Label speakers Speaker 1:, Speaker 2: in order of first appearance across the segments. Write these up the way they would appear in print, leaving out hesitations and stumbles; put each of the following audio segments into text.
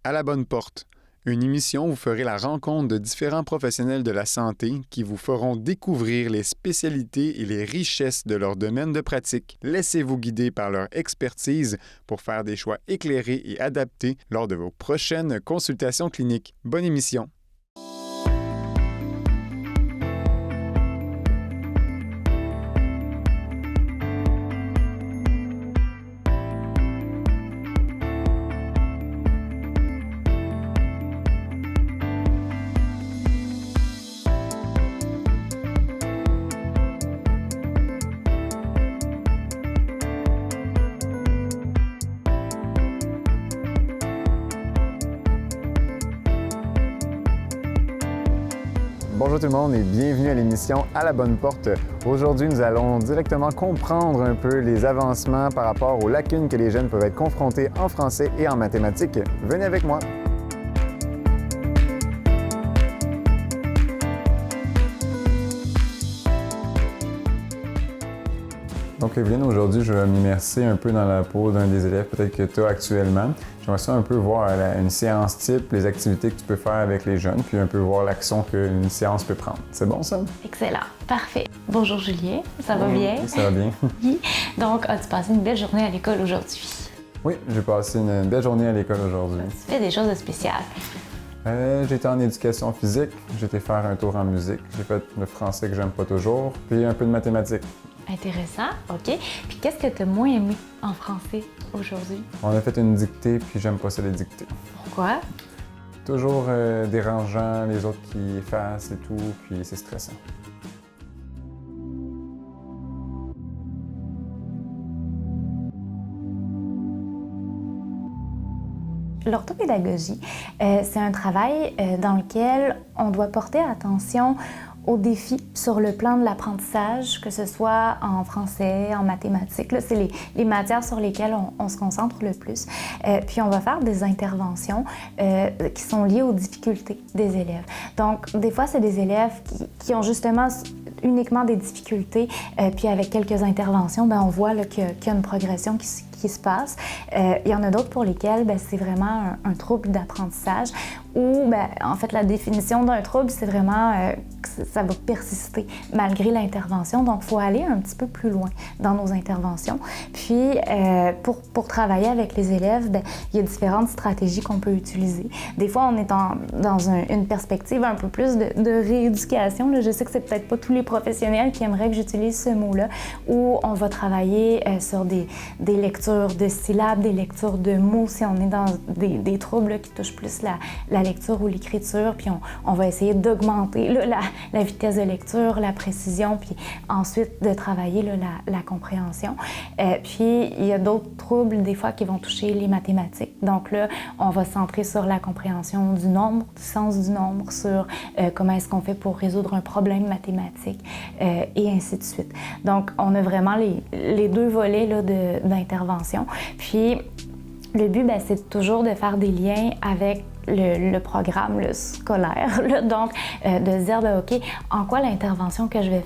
Speaker 1: À la bonne porte, une émission où vous ferez la rencontre de différents professionnels de la santé qui vous feront découvrir les spécialités et les richesses de leur domaine de pratique. Laissez-vous guider par leur expertise pour faire des choix éclairés et adaptés lors de vos prochaines consultations cliniques. Bonne émission! Bonjour tout le monde et bienvenue à l'émission À la bonne porte. Aujourd'hui, nous allons directement comprendre un peu les avancements par rapport aux lacunes que les jeunes peuvent être confrontés en français et en mathématiques. Venez avec moi! Donc Evelyne, aujourd'hui, je vais m'immerser un peu dans la peau d'un des élèves peut-être que tu as actuellement. J'aimerais ça un peu voir une séance type, les activités que tu peux faire avec les jeunes, puis un peu voir l'action qu'une séance peut prendre. C'est bon ça?
Speaker 2: Excellent, parfait. Bonjour Julien, ça va bien?
Speaker 1: Oui, ça va bien.
Speaker 2: Oui. Donc, as-tu passé une belle journée à l'école aujourd'hui?
Speaker 1: Oui, j'ai passé une belle journée à l'école aujourd'hui.
Speaker 2: Tu fais des choses de spéciales?
Speaker 1: J'étais en éducation physique, j'étais faire un tour en musique, j'ai fait le français que j'aime pas toujours, puis un peu de mathématiques.
Speaker 2: Intéressant, OK. Puis qu'est-ce que tu as moins aimé en français aujourd'hui?
Speaker 1: On a fait une dictée, puis j'aime pas ça les dictées.
Speaker 2: Pourquoi?
Speaker 1: Toujours dérangeant, les autres qui effacent et tout, puis c'est stressant.
Speaker 2: L'orthopédagogie, c'est un travail dans lequel on doit porter attention aux défis sur le plan de l'apprentissage, que ce soit en français, en mathématiques. Là, c'est les matières sur lesquelles on se concentre le plus. Puis on va faire des interventions qui sont liées aux difficultés des élèves. Donc, des fois, c'est des élèves qui ont justement uniquement des difficultés, puis avec quelques interventions, bien, on voit là, qu'il y a une progression qui se passe. Il y en a d'autres pour lesquels bien, c'est vraiment un trouble d'apprentissage où, bien, en fait, la définition d'un trouble, c'est vraiment que ça va persister malgré l'intervention. Donc, il faut aller un petit peu plus loin dans nos interventions. Puis, pour travailler avec les élèves, bien, il y a différentes stratégies qu'on peut utiliser. Des fois, on est dans une perspective un peu plus de rééducation. Là. Je sais que c'est peut-être pas tous les professionnels qui aimeraient que j'utilise ce mot-là, où on va travailler sur des lectures de syllabes, des lectures de mots, si on est dans des troubles là, qui touchent plus la lecture ou l'écriture, puis on va essayer d'augmenter là, la vitesse de lecture, la précision, puis ensuite de travailler là, la compréhension. Puis il y a d'autres troubles des fois qui vont toucher les mathématiques. Donc là, on va se centrer sur la compréhension du nombre, du sens du nombre, sur comment est-ce qu'on fait pour résoudre un problème mathématique et ainsi de suite. Donc on a vraiment les deux volets là, d'intervention. Puis, le but, bien, c'est toujours de faire des liens avec le programme scolaire. Là. Donc, de se dire, bien, OK, en quoi l'intervention que je vais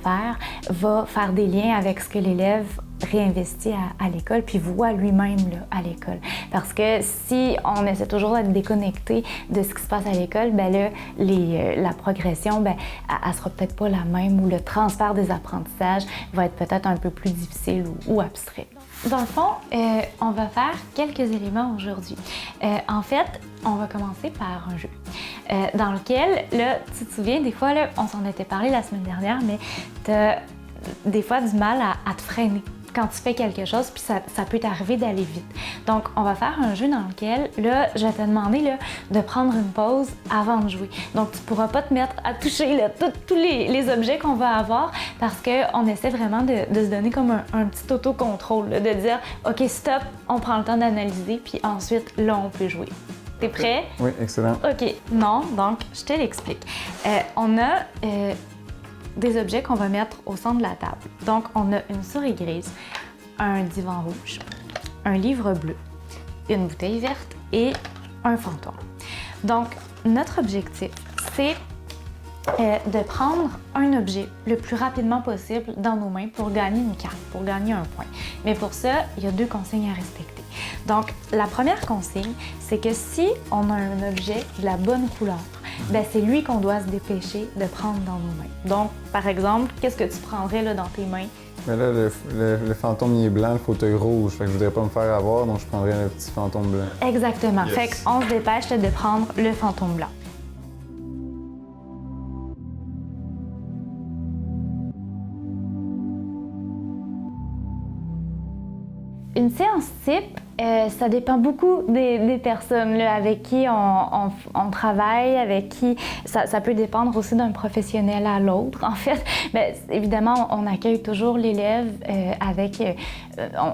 Speaker 2: va faire des liens avec ce que l'élève réinvestit à l'école, puis voit lui-même là, à l'école. Parce que si on essaie toujours d'être déconnecté de ce qui se passe à l'école, bien là, la progression, bien, elle sera peut-être pas la même, ou le transfert des apprentissages va être peut-être un peu plus difficile ou abstrait. Dans le fond, on va faire quelques éléments aujourd'hui. En fait, on va commencer par un jeu dans lequel, là, tu te souviens, des fois, là, on s'en était parlé la semaine dernière, mais tu as des fois du mal à te freiner quand tu fais quelque chose, puis ça peut t'arriver d'aller vite. Donc, on va faire un jeu dans lequel, là, je vais te demander là, de prendre une pause avant de jouer. Donc, tu ne pourras pas te mettre à toucher là, tous les objets qu'on va avoir parce qu'on essaie vraiment de se donner comme un petit autocontrôle, là, de dire « OK, stop, on prend le temps d'analyser, puis ensuite, là, on peut jouer. » T'es prêt?
Speaker 1: Oui, excellent.
Speaker 2: OK. Non, donc, je te l'explique. On a des objets qu'on va mettre au centre de la table. Donc, on a une souris grise, un divan rouge, un livre bleu, une bouteille verte et un fantôme. Donc, notre objectif, c'est de prendre un objet le plus rapidement possible dans nos mains pour gagner une carte, pour gagner un point. Mais pour ça, il y a 2 consignes à respecter. Donc, la première consigne, c'est que si on a un objet de la bonne couleur, ben c'est lui qu'on doit se dépêcher de prendre dans nos mains. Donc, par exemple, qu'est-ce que tu prendrais là, dans tes mains?
Speaker 1: Mais là, le fantôme il est blanc, le fauteuil rouge. Fait que je voudrais pas me faire avoir, donc je prendrais un petit fantôme blanc.
Speaker 2: Exactement.
Speaker 1: Yes.
Speaker 2: Fait qu'on se dépêche de prendre le fantôme blanc. Une séance type, ça dépend beaucoup des personnes là, avec qui on travaille, avec qui ça peut dépendre aussi d'un professionnel à l'autre. En fait, bien, évidemment, on accueille toujours l'élève avec...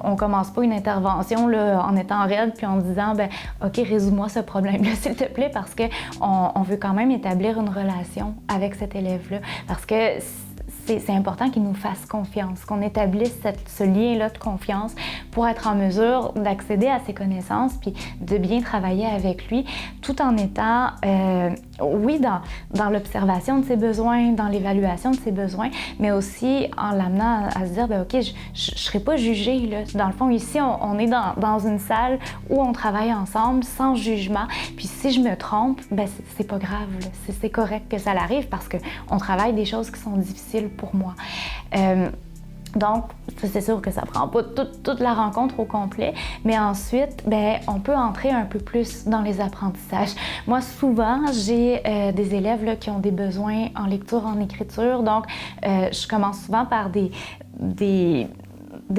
Speaker 2: on commence pas une intervention là, en étant raide puis en disant ben, OK, résous-moi ce problème-là, s'il te plaît, parce qu'on veut quand même établir une relation avec cet élève-là. Parce que c'est important qu'il nous fasse confiance, qu'on établisse ce lien-là de confiance pour être en mesure d'accéder à ses connaissances puis de bien travailler avec lui, tout en étant, oui, dans l'observation de ses besoins, dans l'évaluation de ses besoins, mais aussi en l'amenant à se dire, ben, OK, je ne serai pas jugée, là. Dans le fond, ici, on est dans une salle où on travaille ensemble sans jugement, puis si je me trompe, ben, c'est pas grave, c'est correct que ça l'arrive parce qu'on travaille des choses qui sont difficiles pour moi. Donc, c'est sûr que ça prend pas toute la rencontre au complet, mais ensuite, ben, on peut entrer un peu plus dans les apprentissages. Moi, souvent, j'ai des élèves là, qui ont des besoins en lecture, en écriture, donc je commence souvent par des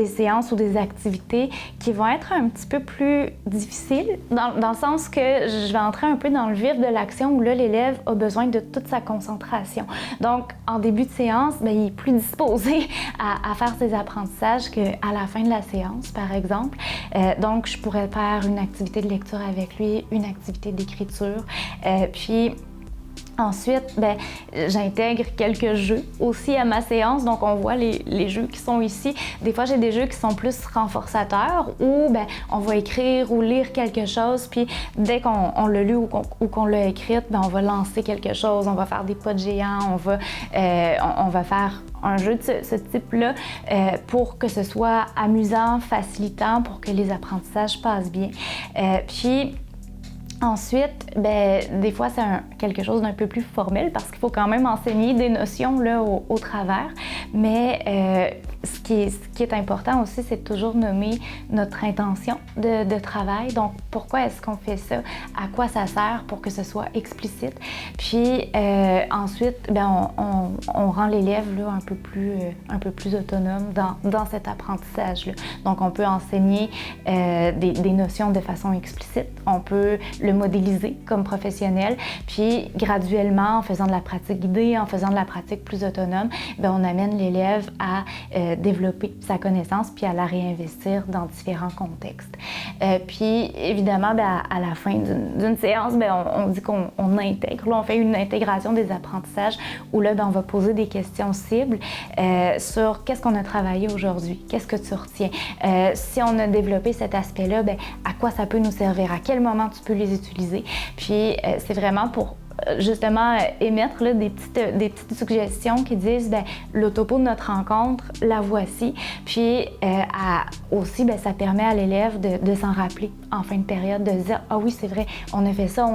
Speaker 2: séances ou des activités qui vont être un petit peu plus difficiles, dans le sens que je vais entrer un peu dans le vif de l'action où là, l'élève a besoin de toute sa concentration. Donc, en début de séance, bien, il est plus disposé à faire ses apprentissages qu'à la fin de la séance, par exemple. Donc, je pourrais faire une activité de lecture avec lui, une activité d'écriture, puis ensuite, ben, j'intègre quelques jeux aussi à ma séance, donc on voit les jeux qui sont ici. Des fois, j'ai des jeux qui sont plus renforçateurs où ben, on va écrire ou lire quelque chose, puis dès qu'on l'a lu ou qu'on l'a écrite, ben, on va lancer quelque chose, on va faire des pas de géant, on va faire un jeu de ce type-là pour que ce soit amusant, facilitant, pour que les apprentissages passent bien. Puis, ensuite, ben, des fois, c'est quelque chose d'un peu plus formel parce qu'il faut quand même enseigner des notions là, au travers. Mais ce qui est important aussi, c'est de toujours nommer notre intention de travail. Donc, pourquoi est-ce qu'on fait ça? À quoi ça sert pour que ce soit explicite? Puis ensuite, ben, on rend l'élève là, un peu plus autonome dans cet apprentissage-là. Donc, on peut enseigner des notions de façon explicite. On peut le modéliser comme professionnel. Puis, graduellement, en faisant de la pratique guidée, en faisant de la pratique plus autonome, bien, on amène l'élève à développer sa connaissance puis à la réinvestir dans différents contextes. Puis, évidemment, bien, à la fin d'une séance, bien, on dit qu'on intègre. Là, on fait une intégration des apprentissages où là, bien, on va poser des questions cibles sur qu'est-ce qu'on a travaillé aujourd'hui, qu'est-ce que tu retiens. Si on a développé cet aspect-là, bien, à quoi ça peut nous servir, à quel moment tu peux les utiliser. Puis, c'est vraiment pour justement émettre là, des petites suggestions qui disent ben, le topo de notre rencontre, la voici. Puis aussi, ben, ça permet à l'élève de s'en rappeler en fin de période, de se dire ah oui, c'est vrai, on a fait ça.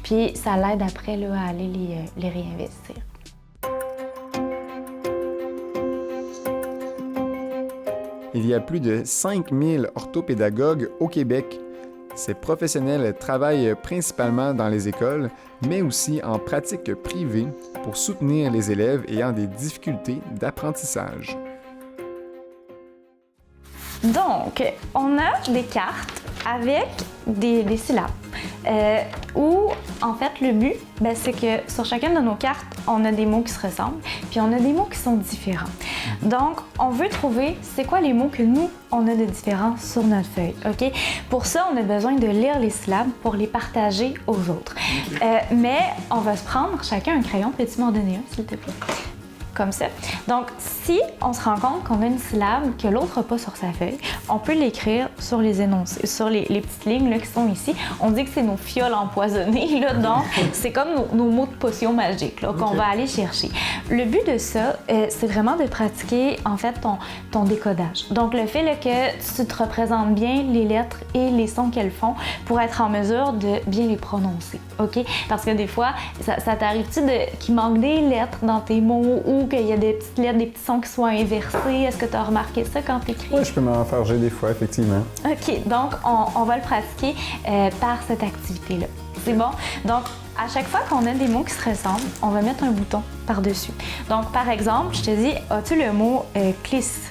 Speaker 2: Puis ça l'aide après là, à aller les réinvestir.
Speaker 1: Il y a plus de 5000 orthopédagogues au Québec. Ces professionnels travaillent principalement dans les écoles, mais aussi en pratique privée pour soutenir les élèves ayant des difficultés d'apprentissage.
Speaker 2: Donc, on a des cartes avec des syllabes où, en fait, le but, ben, c'est que sur chacune de nos cartes, on a des mots qui se ressemblent, puis on a des mots qui sont différents. Donc, on veut trouver c'est quoi les mots que nous, on a de différents sur notre feuille, OK? Pour ça, on a besoin de lire les syllabes pour les partager aux autres. Mais on va se prendre chacun un crayon. Peux-tu m'en donner un, s'il te plaît? comme ça. Donc, si on se rend compte qu'on a une syllabe que l'autre n'a pas sur sa feuille, on peut l'écrire sur les énoncés, sur les petites lignes là, qui sont ici. On dit que c'est nos fioles empoisonnées, là, donc c'est comme nos mots de potion magique là, qu'on va aller chercher. Le but de ça, c'est vraiment de pratiquer en fait ton décodage. Donc, le fait là, que tu te représentes bien les lettres et les sons qu'elles font pour être en mesure de bien les prononcer, OK? Parce que des fois, ça t'arrive-tu qu'il manque des lettres dans tes mots ou qu'il y a des petites lettres, des petits sons qui soient inversés? Est-ce que tu as remarqué ça quand tu écris?
Speaker 1: Oui, je peux m'en farger des fois, effectivement.
Speaker 2: OK, donc on va le pratiquer par cette activité-là. C'est bon? Donc, à chaque fois qu'on a des mots qui se ressemblent, on va mettre un bouton par-dessus. Donc, par exemple, je te dis, as-tu le mot glisse?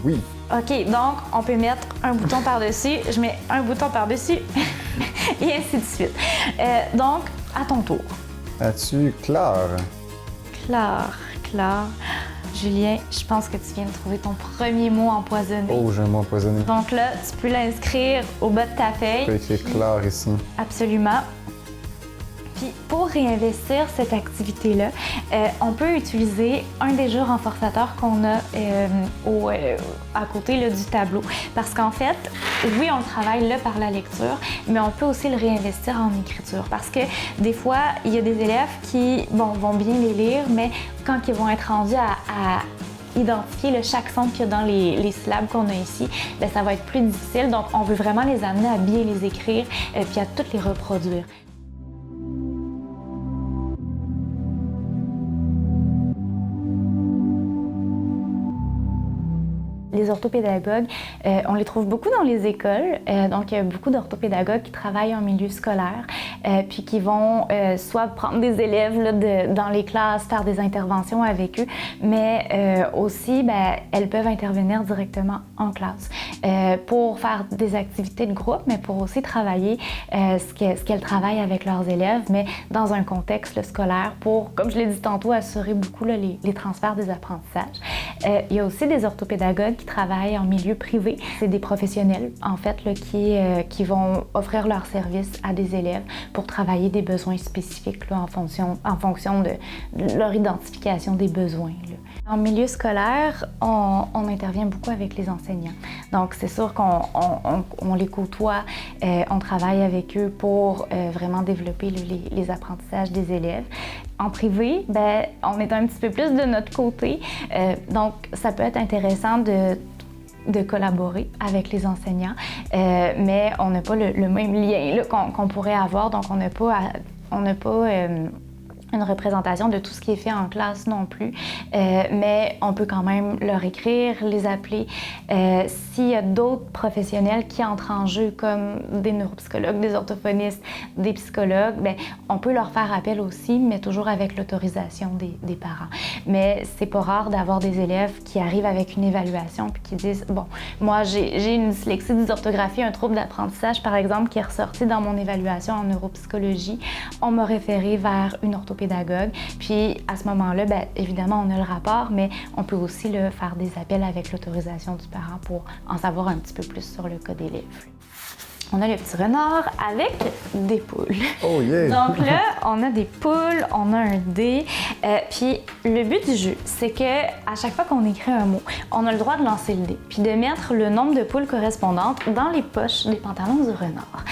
Speaker 1: Oui.
Speaker 2: OK, donc on peut mettre un bouton par-dessus, je mets un bouton par-dessus, et ainsi de suite. Donc, à ton tour.
Speaker 1: As-tu Claire?
Speaker 2: Claire. Julien, je pense que tu viens de trouver ton premier mot empoisonné.
Speaker 1: Oh, j'ai un mot empoisonné.
Speaker 2: Donc là, tu peux l'inscrire au bas de ta feuille.
Speaker 1: Je peux écrire Claire ici.
Speaker 2: Absolument. Puis pour réinvestir cette activité-là, on peut utiliser un des jeux renforçateurs qu'on a à côté là, du tableau. Parce qu'en fait, oui, on travaille là par la lecture, mais on peut aussi le réinvestir en écriture. Parce que des fois, il y a des élèves qui vont bien les lire, mais quand ils vont être rendus à identifier là, chaque son qu'il y a dans les syllabes qu'on a ici, bien, ça va être plus difficile. Donc, on veut vraiment les amener à bien les écrire puis à toutes les reproduire. Les orthopédagogues, on les trouve beaucoup dans les écoles. Donc, il y a beaucoup d'orthopédagogues qui travaillent en milieu scolaire, puis qui vont soit prendre des élèves là, dans les classes, faire des interventions avec eux, mais aussi, elles peuvent intervenir directement en classe pour faire des activités de groupe, mais pour aussi travailler ce qu'elles travaillent avec leurs élèves, mais dans un contexte là, scolaire pour, comme je l'ai dit tantôt, assurer beaucoup là, les transferts des apprentissages. Il y a aussi des orthopédagogues qui travaillent en milieu privé. C'est des professionnels, en fait, là, qui vont offrir leurs services à des élèves pour travailler des besoins spécifiques là, en fonction de leur identification des besoins. Là. En milieu scolaire, on intervient beaucoup avec les enseignants. Donc, c'est sûr qu'on les côtoie, on travaille avec eux pour vraiment développer les apprentissages des élèves. En privé, on est un petit peu plus de notre côté, donc ça peut être intéressant de collaborer avec les enseignants, mais on n'a pas le même lien là, qu'on pourrait avoir, donc on n'a pas une représentation de tout ce qui est fait en classe non plus, mais on peut quand même leur écrire, les appeler. S'il y a d'autres professionnels qui entrent en jeu, comme des neuropsychologues, des orthophonistes, des psychologues, on peut leur faire appel aussi, mais toujours avec l'autorisation des parents. Mais c'est pas rare d'avoir des élèves qui arrivent avec une évaluation puis qui disent « Bon, moi j'ai une dyslexie, dysorthographie, un trouble d'apprentissage, par exemple, qui est ressorti dans mon évaluation en neuropsychologie. On m'a référé vers une orthopédagogue. Puis à ce moment-là, évidemment, on a le rapport, mais on peut aussi là, faire des appels avec l'autorisation du parent pour en savoir un petit peu plus sur le cas d'élève. On a le petit renard avec des poules.
Speaker 1: Oh yeah!
Speaker 2: Donc là, on a des poules, on a un dé. Puis le but du jeu, c'est que à chaque fois qu'on écrit un mot, on a le droit de lancer le dé, puis de mettre le nombre de poules correspondantes dans les poches des pantalons du renard.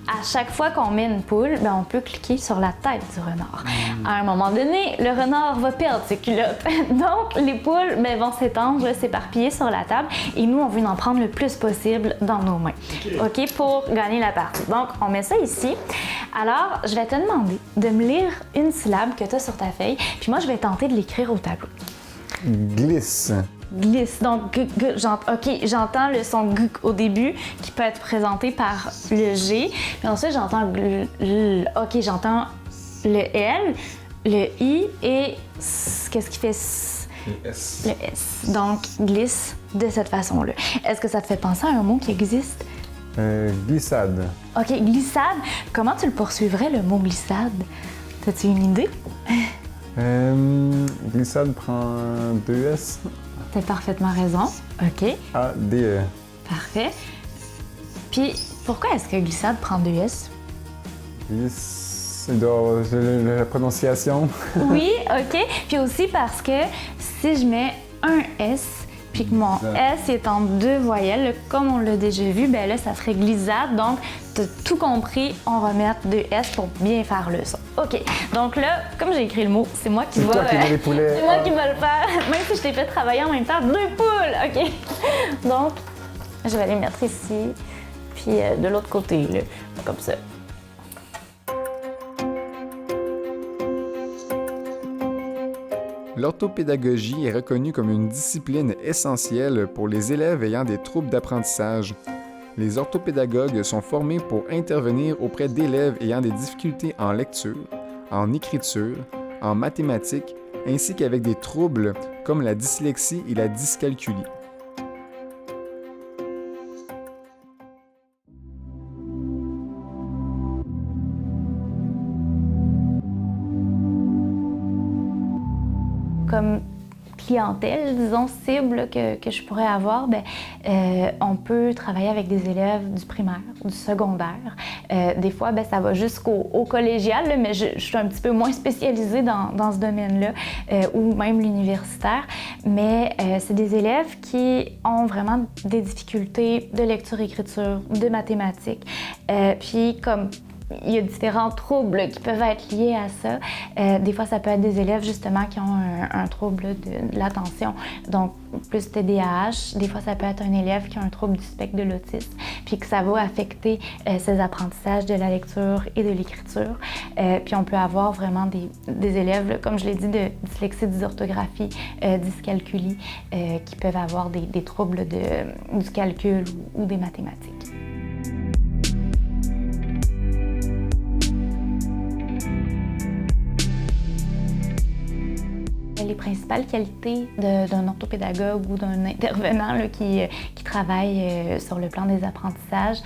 Speaker 2: À chaque fois qu'on met une poule, on peut cliquer sur la tête du renard. À un moment donné, le renard va perdre ses culottes. Donc, les poules vont s'étendre, s'éparpiller sur la table et nous, on veut en prendre le plus possible dans nos mains. OK, pour gagner la partie. Donc, on met ça ici. Alors, je vais te demander de me lire une syllabe que tu as sur ta feuille, puis moi, je vais tenter de l'écrire au tableau.
Speaker 1: Glisse.
Speaker 2: Glisse. Donc, j'entends le son G au début qui peut être présenté par le G. Puis ensuite, j'entends j'entends le L, le I et qu'est-ce qui fait
Speaker 1: Le S.
Speaker 2: Le S. Donc, glisse de cette façon-là. Est-ce que ça te fait penser à un mot qui existe?
Speaker 1: Glissade.
Speaker 2: OK, glissade. Comment tu le poursuivrais, le mot glissade? T'as-tu une idée?
Speaker 1: Glissade prend 2 S.
Speaker 2: T'as parfaitement raison. OK.
Speaker 1: A-D-E.
Speaker 2: Parfait. Puis, pourquoi est-ce que glissade prend 2 S?
Speaker 1: Il doit avoir la prononciation.
Speaker 2: Oui, OK. Puis aussi parce que si je mets un S, puis que mon S est en 2 voyelles, là, comme on l'a déjà vu, ben là, ça serait glissade. Donc, tu as tout compris, on va mettre 2 S pour bien faire le son. OK. Donc là, comme j'ai écrit le mot, c'est moi qui
Speaker 1: C'est toi qui mets les poulets.
Speaker 2: C'est moi qui vais le faire, même si je t'ai fait travailler en même temps 2 poules. OK. Donc, je vais les mettre ici, puis de l'autre côté, là, comme ça.
Speaker 1: L'orthopédagogie est reconnue comme une discipline essentielle pour les élèves ayant des troubles d'apprentissage. Les orthopédagogues sont formés pour intervenir auprès d'élèves ayant des difficultés en lecture, en écriture, en mathématiques, ainsi qu'avec des troubles comme la dyslexie et la dyscalculie.
Speaker 2: Comme clientèle, disons, cible que je pourrais avoir, on peut travailler avec des élèves du primaire, du secondaire. Des fois, ça va jusqu'au collégial, là, mais je suis un petit peu moins spécialisée dans ce domaine-là, ou même l'universitaire. Mais c'est des élèves qui ont vraiment des difficultés de lecture-écriture, de mathématiques. Puis comme il y a différents troubles qui peuvent être liés à ça. Des fois, ça peut être des élèves, justement, qui ont un trouble de l'attention, donc plus TDAH. Des fois, ça peut être un élève qui a un trouble du spectre de l'autisme, puis que ça va affecter ses apprentissages de la lecture et de l'écriture. Puis on peut avoir vraiment des élèves, là, comme je l'ai dit, de dyslexie, dysorthographie, dyscalculie, qui peuvent avoir des troubles du calcul ou des mathématiques. Les principales qualités d'un orthopédagogue ou d'un intervenant là, qui travaille sur le plan des apprentissages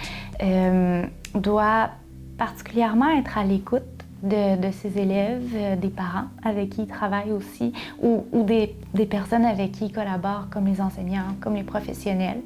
Speaker 2: doit particulièrement être à l'écoute de ses élèves, des parents avec qui il travaille aussi, ou des personnes avec qui il collabore, comme les enseignants, comme les professionnels.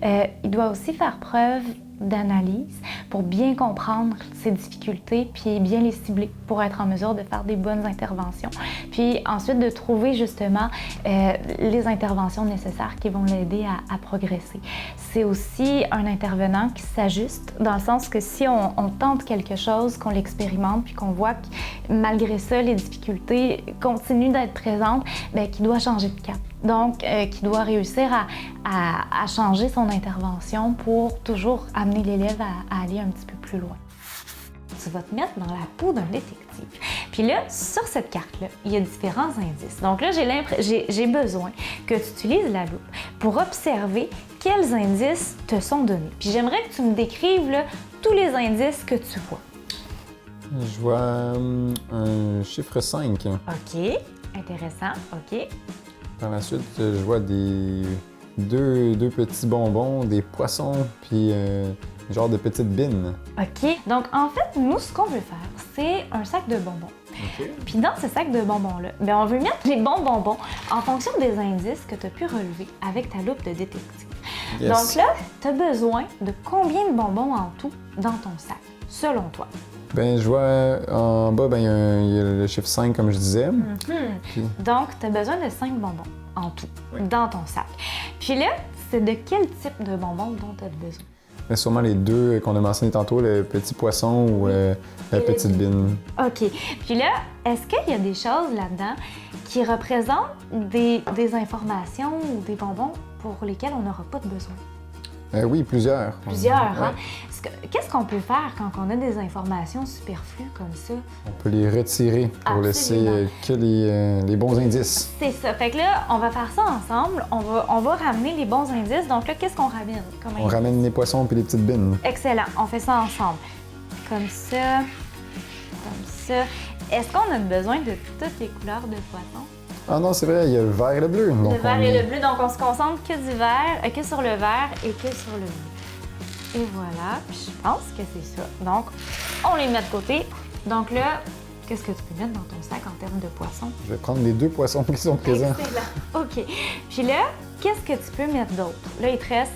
Speaker 2: Il doit aussi faire preuve d'analyse pour bien comprendre ses difficultés puis bien les cibler pour être en mesure de faire des bonnes interventions. Puis ensuite de trouver justement les interventions nécessaires qui vont l'aider à progresser. C'est aussi un intervenant qui s'ajuste dans le sens que si on tente quelque chose, qu'on l'expérimente puis qu'on voit que malgré ça les difficultés continuent d'être présentes, qu'il doit changer de cap. Donc, qui doit réussir à changer son intervention pour toujours amener l'élève à aller un petit peu plus loin. Tu vas te mettre dans la peau d'un détective. Puis là, sur cette carte-là, il y a différents indices. Donc là, j'ai besoin que tu utilises la loupe pour observer quels indices te sont donnés. Puis j'aimerais que tu me décrives là, tous les indices que tu vois.
Speaker 1: Je vois un chiffre 5.
Speaker 2: OK. Intéressant. OK.
Speaker 1: Par la suite, je vois deux petits bonbons, des poissons, puis genre de petites bines.
Speaker 2: OK. Donc, en fait, nous, ce qu'on veut faire, c'est un sac de bonbons.
Speaker 1: OK.
Speaker 2: Puis dans ce sac de bonbons-là, on veut mettre les bons bonbons en fonction des indices que tu as pu relever avec ta loupe de détective.
Speaker 1: Yes.
Speaker 2: Donc là, tu as besoin de combien de bonbons en tout dans ton sac, selon toi?
Speaker 1: Je vois en bas, il y a le chiffre 5, comme je disais. Puis...
Speaker 2: Donc, tu as besoin de 5 bonbons en tout dans ton sac. Puis là, c'est de quel type de bonbons dont tu as besoin?
Speaker 1: Sûrement les deux qu'on a mentionnés tantôt, le petit poisson ou la petite bine.
Speaker 2: OK. Puis là, est-ce qu'il y a des choses là-dedans qui représentent des informations ou des bonbons pour lesquels on n'aura pas de besoin?
Speaker 1: Oui, plusieurs.
Speaker 2: Plusieurs, hein?
Speaker 1: Ouais.
Speaker 2: Qu'est-ce qu'on peut faire quand on a des informations superflues comme ça?
Speaker 1: On peut les retirer pour
Speaker 2: Absolument.
Speaker 1: Laisser que les bons indices.
Speaker 2: C'est ça. Fait que là, on va faire ça ensemble. On va ramener les bons indices. Donc là, qu'est-ce qu'on ramène comme indice?
Speaker 1: On ramène les poissons puis les petites bines.
Speaker 2: Excellent. On fait ça ensemble. Comme ça. Comme ça. Est-ce qu'on a besoin de toutes les couleurs de poissons?
Speaker 1: Ah non, c'est vrai, il y a le vert et le bleu.
Speaker 2: Le vert et le bleu, donc on se concentre que du vert, que sur le vert et que sur le bleu. Et voilà, puis je pense que c'est ça. Donc, on les met de côté. Donc là, qu'est-ce que tu peux mettre dans ton sac en termes de poissons?
Speaker 1: Je vais prendre les deux poissons qui sont présents.
Speaker 2: Excellent. OK. Puis là, qu'est-ce que tu peux mettre d'autre? Là, il te reste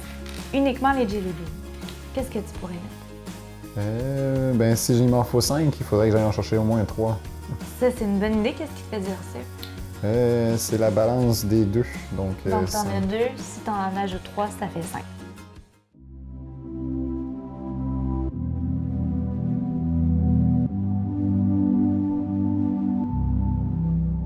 Speaker 2: uniquement les jelly beans. Qu'est-ce que tu pourrais mettre?
Speaker 1: Si il m'en faut 5, il faudrait que j'aille en chercher au moins 3.
Speaker 2: Ça, c'est une bonne idée. Qu'est-ce qui te fait dire ça?
Speaker 1: C'est la balance des deux. Donc,
Speaker 2: t'en as 2. Si t'en ajoutes 3, ça fait 5.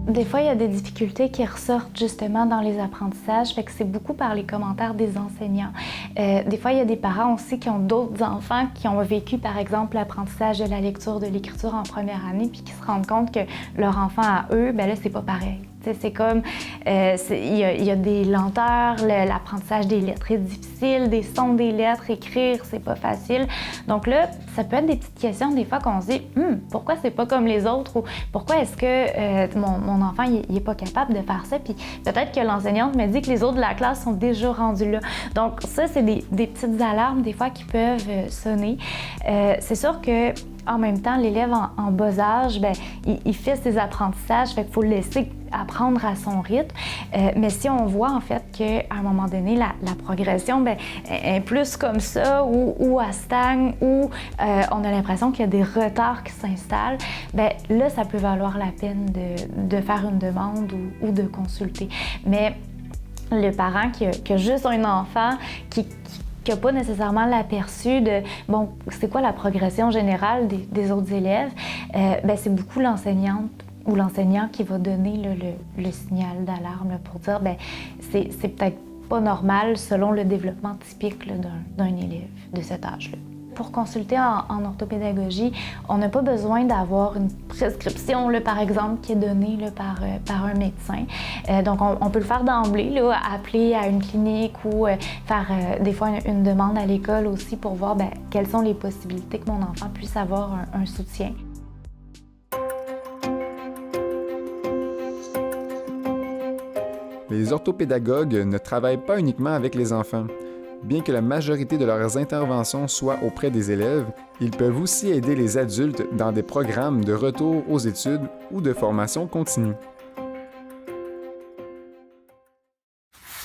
Speaker 2: Des fois, il y a des difficultés qui ressortent justement dans les apprentissages, fait que c'est beaucoup par les commentaires des enseignants. Des fois, il y a des parents aussi qui ont d'autres enfants qui ont vécu, par exemple, l'apprentissage de la lecture, de l'écriture en première année, puis qui se rendent compte que leur enfant à eux, ben là, c'est pas pareil. C'est comme, il y a des lenteurs, l'apprentissage des lettres est difficile, des sons des lettres, écrire, c'est pas facile. Donc là, ça peut être des petites questions des fois qu'on se dit, pourquoi c'est pas comme les autres ou pourquoi est-ce que mon enfant, il est pas capable de faire ça? Puis peut-être que l'enseignante me dit que les autres de la classe sont déjà rendus là. Donc ça, c'est des petites alarmes des fois qui peuvent sonner. C'est sûr que en même temps, l'élève en bas âge, il fait ses apprentissages, fait qu'il faut le laisser apprendre à son rythme. Mais si on voit en fait qu'à un moment donné, la progression est plus comme ça ou elle stagne ou on a l'impression qu'il y a des retards qui s'installent, là, ça peut valoir la peine de faire une demande ou de consulter. Mais le parent qui a juste un enfant qui n'a pas nécessairement l'aperçu de, c'est quoi la progression générale des autres élèves, c'est beaucoup l'enseignante ou l'enseignant qui va donner le signal d'alarme pour dire, c'est peut-être pas normal selon le développement typique d'un élève de cet âge-là. Pour consulter en orthopédagogie, on n'a pas besoin d'avoir une prescription, par exemple, qui est donnée par un médecin. Donc, on peut le faire d'emblée, appeler à une clinique ou faire des fois une demande à l'école aussi pour voir quelles sont les possibilités que mon enfant puisse avoir un soutien.
Speaker 1: Les orthopédagogues ne travaillent pas uniquement avec les enfants. Bien que la majorité de leurs interventions soient auprès des élèves, ils peuvent aussi aider les adultes dans des programmes de retour aux études ou de formation continue.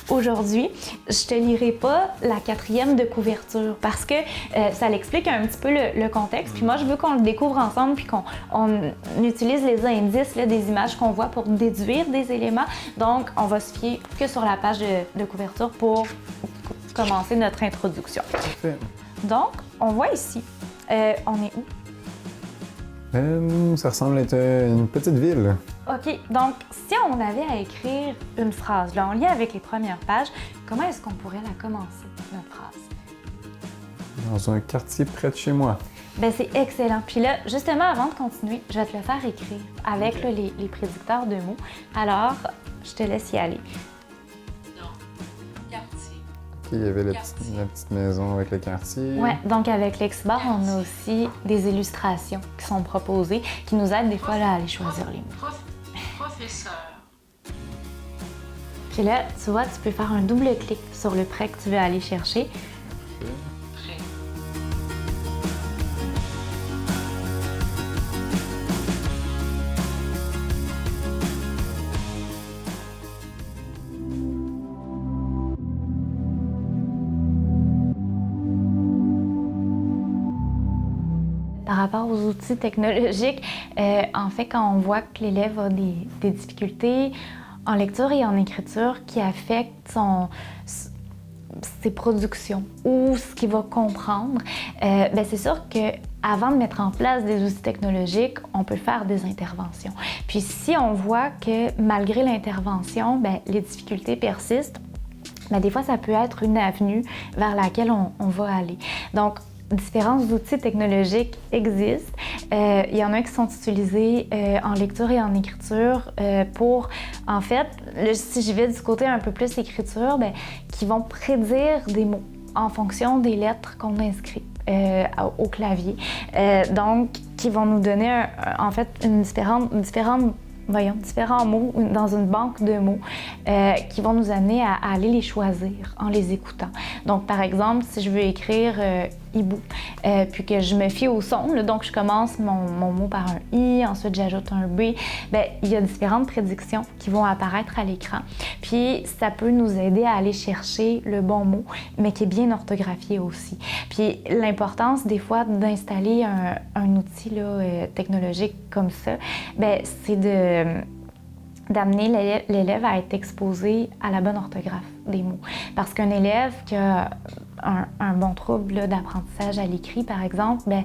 Speaker 2: Aujourd'hui, je te lirai pas la 4e de couverture parce que ça l'explique un petit peu le contexte. Puis moi, je veux qu'on le découvre ensemble puis qu'on utilise les indices, des images qu'on voit pour déduire des éléments. Donc, on va se fier que sur la page de couverture pour commencer notre introduction.
Speaker 1: Parfait.
Speaker 2: Donc, on voit ici, on est où?
Speaker 1: Ça ressemble à être une petite ville.
Speaker 2: OK, donc si on avait à écrire une phrase, en lien avec les premières pages, comment est-ce qu'on pourrait la commencer, notre phrase?
Speaker 1: Dans un quartier près de chez moi.
Speaker 2: C'est excellent. Puis là, justement, avant de continuer, je vais te le faire écrire avec les prédicteurs de mots. Alors, je te laisse y aller.
Speaker 1: Il y avait la petite maison avec le quartier.
Speaker 2: Oui, donc avec Lexibar, on a aussi des illustrations qui sont proposées, qui nous aident des fois à aller choisir les mots.
Speaker 3: Professeur.
Speaker 2: Puis là, tu vois, tu peux faire un double clic sur le prêt que tu veux aller chercher.
Speaker 3: Prêt.
Speaker 2: Par rapport aux outils technologiques, en fait, quand on voit que l'élève a des difficultés en lecture et en écriture qui affectent ses productions ou ce qu'il va comprendre, c'est sûr qu'avant de mettre en place des outils technologiques, on peut faire des interventions. Puis si on voit que malgré l'intervention, les difficultés persistent, des fois, ça peut être une avenue vers laquelle on va aller. Donc, différents outils technologiques existent. Il y en a qui sont utilisés en lecture et en écriture pour, en fait, si je vais du côté un peu plus écriture, qui vont prédire des mots en fonction des lettres qu'on inscrit au clavier. Donc, qui vont nous donner, en fait, différents mots dans une banque de mots qui vont nous amener à aller les choisir en les écoutant. Donc, par exemple, si je veux écrire hibou, puis que je me fie au son, là, donc je commence mon mot par un i, ensuite j'ajoute un b, bien, il y a différentes prédictions qui vont apparaître à l'écran. Puis ça peut nous aider à aller chercher le bon mot, mais qui est bien orthographié aussi. Puis l'importance des fois d'installer un outil là, technologique comme ça, bien, c'est d'amener l'élève à être exposé à la bonne orthographe des mots. Parce qu'un élève qui a un bon trouble là, d'apprentissage à l'écrit, par exemple, bien,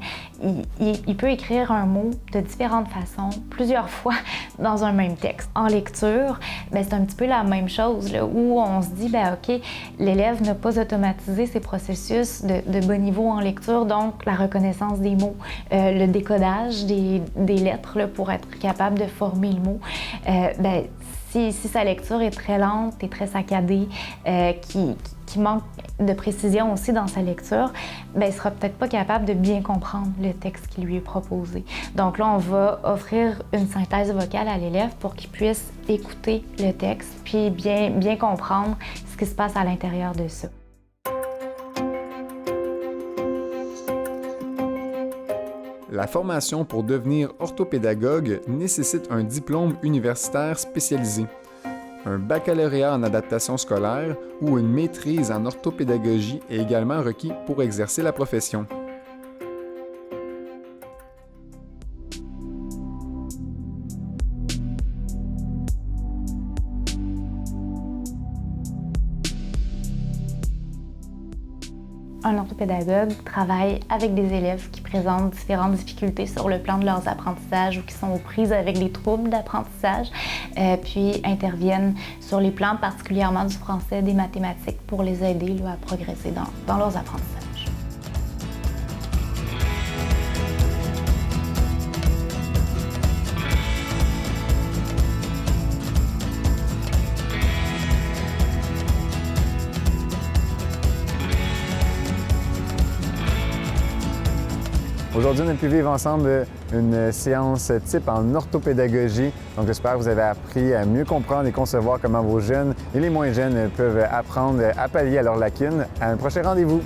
Speaker 2: il peut écrire un mot de différentes façons, plusieurs fois dans un même texte. En lecture, bien, c'est un petit peu la même chose, là, où on se dit, bien, OK, l'élève n'a pas automatisé ses processus de bon niveau en lecture, donc la reconnaissance des mots, le décodage des lettres là, pour être capable de former le mot. Bien, si sa lecture est très lente et très saccadée, qui manque de précision aussi dans sa lecture, bien, il ne sera peut-être pas capable de bien comprendre le texte qui lui est proposé. Donc là, on va offrir une synthèse vocale à l'élève pour qu'il puisse écouter le texte puis bien comprendre ce qui se passe à l'intérieur de ça.
Speaker 1: La formation pour devenir orthopédagogue nécessite un diplôme universitaire spécialisé, un baccalauréat en adaptation scolaire ou une maîtrise en orthopédagogie est également requis pour exercer la profession.
Speaker 2: Un orthopédagogue travaille avec des élèves qui présentent différentes difficultés sur le plan de leurs apprentissages ou qui sont aux prises avec des troubles d'apprentissage, puis interviennent sur les plans particulièrement du français, des mathématiques pour les aider là, à progresser dans leurs apprentissages.
Speaker 1: Aujourd'hui, on a pu vivre ensemble une séance type en orthopédagogie. Donc, j'espère que vous avez appris à mieux comprendre et concevoir comment vos jeunes et les moins jeunes peuvent apprendre à pallier à leurs lacunes. À un prochain rendez-vous!